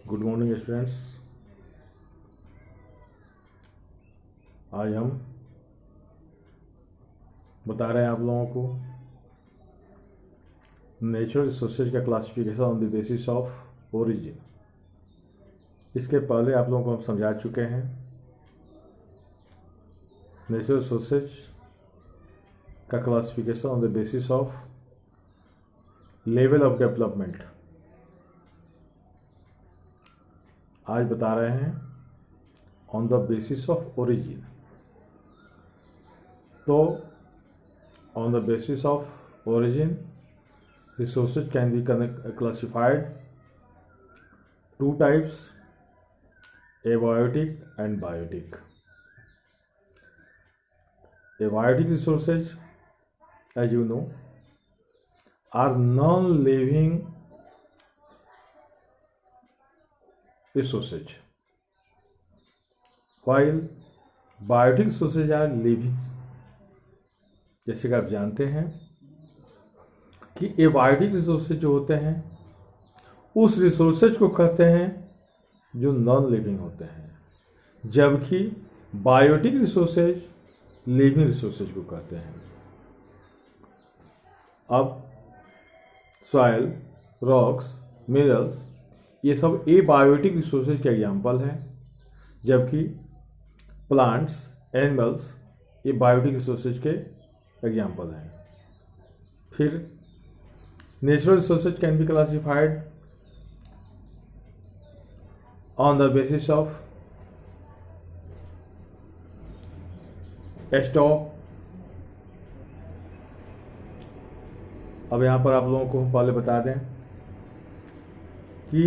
Good morning students. आज हम बता रहे हैं आप लोगों को नेचुरल रिसोर्सेज का classification on the basis of origin. इसके पहले आप लोगों को हम समझा चुके हैं नेचुरल रिसोर्सेज का classification on the basis of level of development. आज बता रहे हैं on the basis of origin. तो on the basis of origin resources can be classified two types, abiotic and biotic. Abiotic resources, as you know, are non-living resources, while biotic resources are living. जैसे कि आप जानते हैं कि abiotic resources जो होते हैं उस रिसोर्सेज को कहते हैं जो नॉन लिविंग होते हैं, जबकि बायोटिक रिसोर्सेज लिविंग रिसोर्सेज को कहते हैं। अब सॉइल, रॉक्स, मिनरल्स ये सब एबायोटिक रिसोर्सेज के एग्जाम्पल हैं, जबकि प्लांट्स, एनिमल्स ये बायोटिक रिसोर्सेज के एग्जाम्पल हैं। फिर natural resources can be classified on the basis of stock। अब यहाँ पर आप लोगों को पहले बता दें कि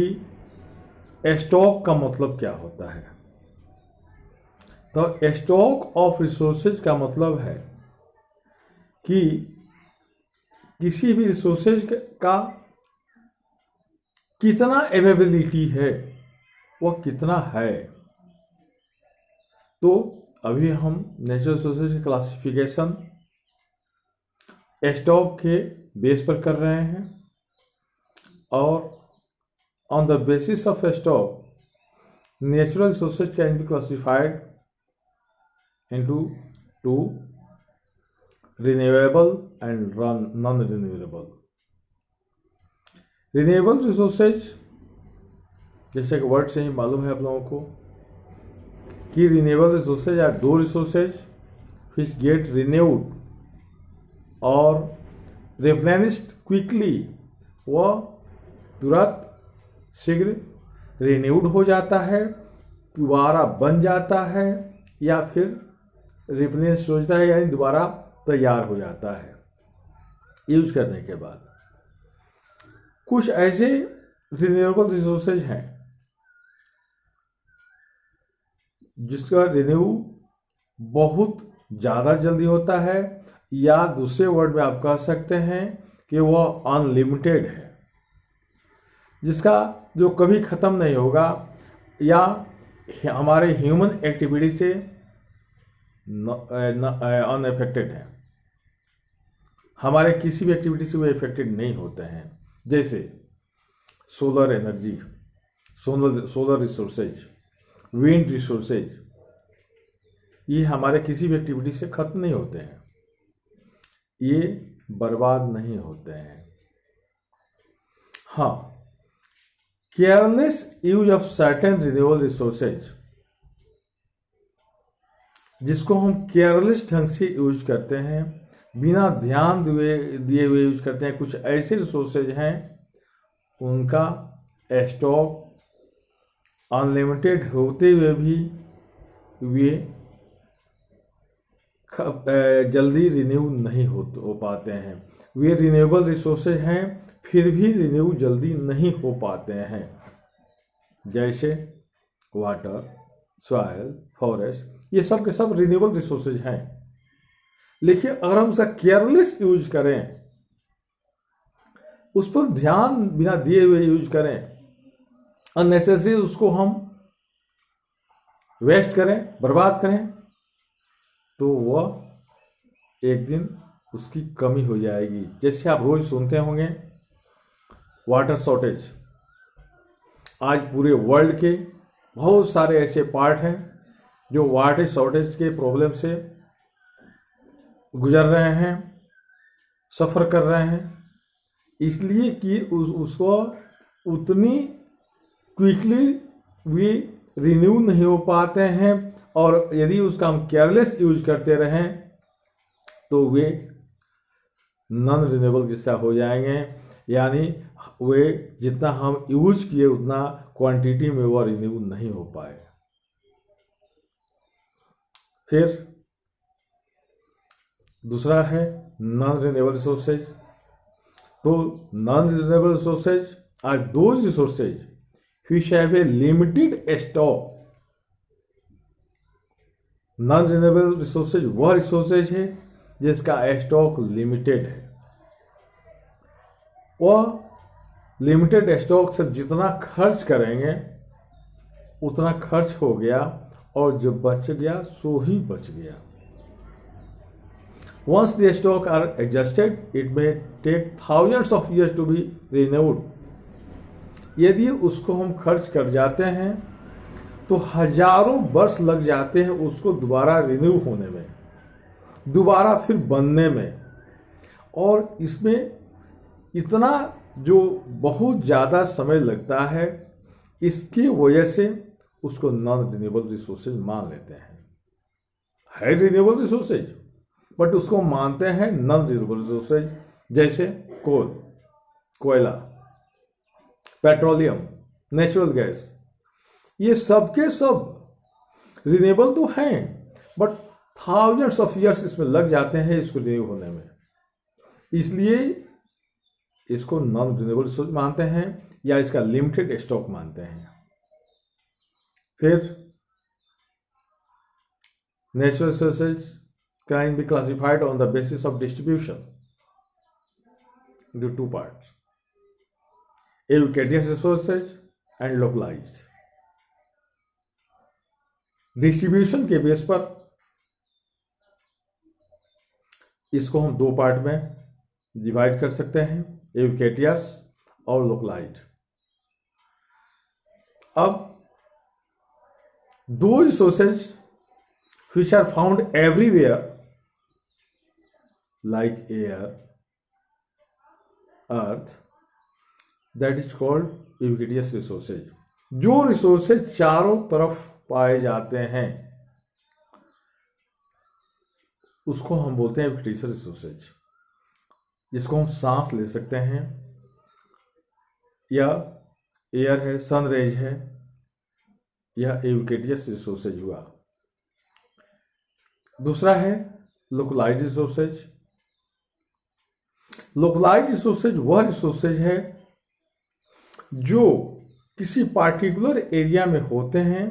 स्टॉक का मतलब क्या होता है। तो स्टॉक ऑफ रिसोर्सेज का मतलब है कि किसी भी रिसोर्सेज का कितना अवेलेबिलिटी है, वह कितना है। तो अभी हम नेचुरल रिसोर्सेज की क्लासिफिकेशन स्टॉक के बेस पर कर रहे हैं, और on the basis of stock natural resources can be classified into two, renewable and non renewable. Renewable resources जैसे कि वर्ड से ही मालूम है आप लोगों को कि रिन्यूएबल रिसोर्सेज आर दो रिसोर्सेज विच गेट रिन्यूड और रिप्लेनिश्ड क्विकली। वह तुरंत शीघ्र रिन्यूड हो जाता है, दोबारा बन जाता है, या फिर रिप्लेनिश हो जाता है यानी दोबारा तैयार हो जाता है यूज करने के बाद। कुछ ऐसे रिन्यूएबल रिसोर्सेज हैं जिसका रिन्यू बहुत ज़्यादा जल्दी होता है, या दूसरे वर्ड में आप कह सकते हैं कि वह अनलिमिटेड है, जिसका जो कभी ख़त्म नहीं होगा, या हमारे ह्यूमन एक्टिविटी से अनएफेक्टेड है, हमारे किसी भी एक्टिविटी से वो इफेक्टेड नहीं होते हैं। जैसे solar energy, solar resources, wind resources, ये हमारे किसी भी एक्टिविटी से खत्म नहीं होते हैं, ये बर्बाद नहीं होते हैं। हाँ, careless use of certain renewable resources, जिसको हम केयरलेस ढंग से यूज करते हैं, बिना ध्यान दिए हुए यूज करते हैं। कुछ ऐसे रिसोर्सेज हैं उनका स्टॉक अनलिमिटेड होते हुए भी वे जल्दी रिन्यू नहीं हो पाते हैं। वे रिन्यूएबल रिसोर्सेज हैं फिर भी रिन्यू जल्दी नहीं हो पाते हैं, जैसे वाटर, सॉइल, फॉरेस्ट, ये सब के सब रिन्यूएबल रिसोर्सेज हैं। लेकिन अगर हम उसका केयरलेस यूज करें, उस पर ध्यान बिना दिए हुए यूज करें, अननेसेसरी उसको हम वेस्ट करें, बर्बाद करें, तो वह एक दिन उसकी कमी हो जाएगी। जैसे आप रोज सुनते होंगे वाटर शॉर्टेज, आज पूरे वर्ल्ड के बहुत सारे ऐसे पार्ट हैं जो वाटर शॉर्टेज के प्रॉब्लम से गुजर रहे हैं, सफ़र कर रहे हैं, इसलिए कि उसको उतनी क्विकली भी रिन्यू नहीं हो पाते हैं, और यदि उसका हम केयरलेस यूज करते रहें तो वे नॉन रिन्यूएबल जैसा हो जाएंगे, यानी वे जितना हम यूज किए उतना क्वांटिटी में वो रिन्यू नहीं हो पाए। फिर दूसरा है नॉन रिन्यूएबल रिसोर्सेज। तो non renewable resources are those resources which have a limited stock। Non renewable resources वह रिसोर्सेज है जिसका स्टॉक लिमिटेड है। वह लिमिटेड स्टॉक से जितना खर्च करेंगे उतना खर्च हो गया, और जो बच गया सो ही बच गया। Once the stock are adjusted, it may take thousands of years to be renewed। यदि उसको हम खर्च कर जाते हैं तो हजारों वर्ष लग जाते हैं उसको दोबारा रिन्यू होने में, दोबारा फिर बनने में, और इसमें इतना जो बहुत ज़्यादा समय लगता है, इसकी वजह से उसको नॉन रिन्यूएबल रिसोर्सेज मान लेते हैं। है रिन्यूएबल रिसोर्सेज बट उसको मानते हैं नॉन रिन्यूएबल रिसोर्सेज, जैसे कोल, कोयला, पेट्रोलियम, नेचुरल गैस, ये सब के सब रिन्यूएबल तो हैं बट थाउजेंड्स ऑफ ईयर्स इसमें लग जाते हैं इसको रिन्यू होने में, इसलिए इसको नॉन रिन्यूएबल रिसोर्स मानते हैं या इसका लिमिटेड स्टॉक मानते हैं। फिर natural resources can be classified on the basis of distribution into two parts, eukaryotic resources and localized। Distribution के बेस पर इसको हम दो पार्ट में डिवाइड कर सकते हैं, eukaryotic और localized। अब दो resources which are found everywhere like air, earth, that is called eukaryotic resources। जो रिसोर्सेज चारों तरफ पाए जाते हैं उसको हम बोलते हैं eukaryotic रिसोर्सेज, जिसको हम सांस ले सकते हैं, या एयर है, सन रेज है, यह eukaryotic रिसोर्सेज हुआ। दूसरा है लोकलाइज्ड रिसोर्सेज। लोकलाइज्ड रिसोर्सेज वह रिसोर्सेज है जो किसी पार्टिकुलर एरिया में होते हैं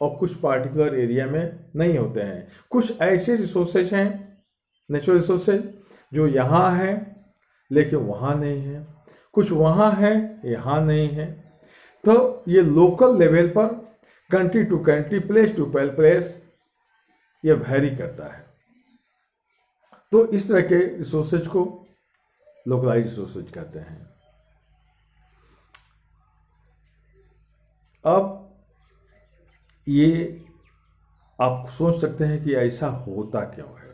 और कुछ पार्टिकुलर एरिया में नहीं होते हैं। कुछ ऐसे रिसोर्सेज हैं नेचुरल रिसोर्सेज जो यहाँ है लेकिन वहाँ नहीं है, कुछ वहाँ है यहाँ नहीं है। तो ये लोकल लेवल पर, country to country, place to place ये वैरी करता है। तो इस तरह के रिसोर्सेज को लोकलाइज्ड रिसोर्सेज कहते हैं। अब ये आप सोच सकते हैं कि ऐसा होता क्यों है।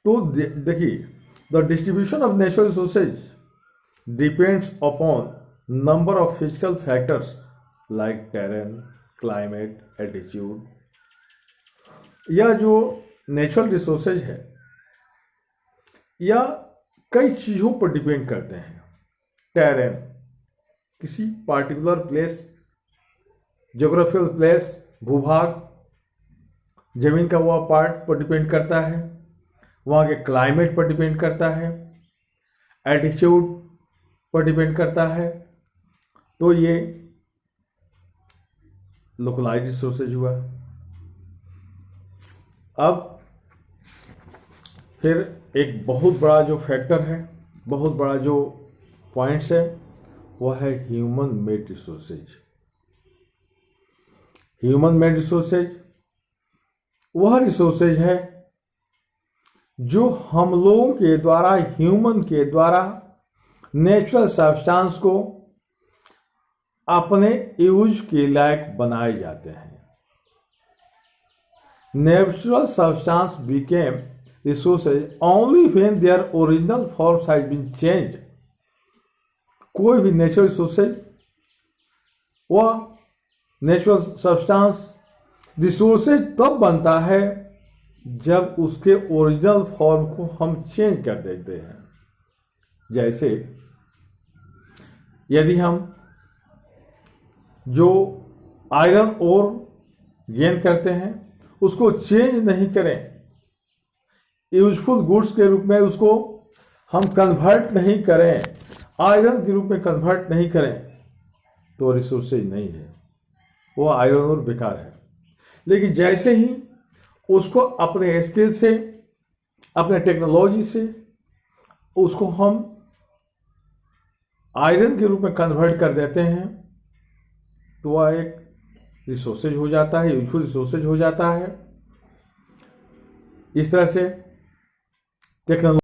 तो देखिए, the distribution of natural resources depends upon number of physical factors like terrain, climate, altitude. यह जो नेचुरल रिसोर्सेज है या कई चीज़ों पर डिपेंड करते हैं। टेरेन, किसी पार्टिकुलर प्लेस, ज्योग्राफिकल प्लेस, भूभाग, जमीन का वह पार्ट पर डिपेंड करता है, वहाँ के क्लाइमेट पर डिपेंड करता है, एल्टीट्यूड पर डिपेंड करता है। तो ये लोकलाइज्ड रिसोर्सेज हुआ। अब फिर एक बहुत बड़ा जो फैक्टर है, बहुत बड़ा जो पॉइंट्स है, वह है human made resources. Human made resources वह रिसोर्सेज है जो हम लोगों के द्वारा, ह्यूमन के द्वारा नेचुरल सब्सटेंस को अपने यूज के लायक बनाए जाते हैं। Natural substance became resources only when their original forms has been change. कोई भी नेचुरल रिसोर्सेज वह नेचुरल सब्सटेंस रिसोर्सेज तब बनता है जब उसके ओरिजिनल फॉर्म को हम चेंज कर देते हैं। जैसे यदि हम जो आयरन ओर गेन करते हैं उसको चेंज नहीं करें, यूजफुल गुड्स के रूप में उसको हम कन्वर्ट नहीं करें, आयरन के रूप में कन्वर्ट नहीं करें, तो रिसोर्सेज नहीं है, वो आयरन और बेकार है। लेकिन जैसे ही उसको अपने स्किल से, अपने टेक्नोलॉजी से उसको हम आयरन के रूप में कन्वर्ट कर देते हैं तो वह एक रिसोर्सेज हो जाता है, यूजफुल रिसोर्सेज हो जाता है। इस तरह से टेक्नोलॉजी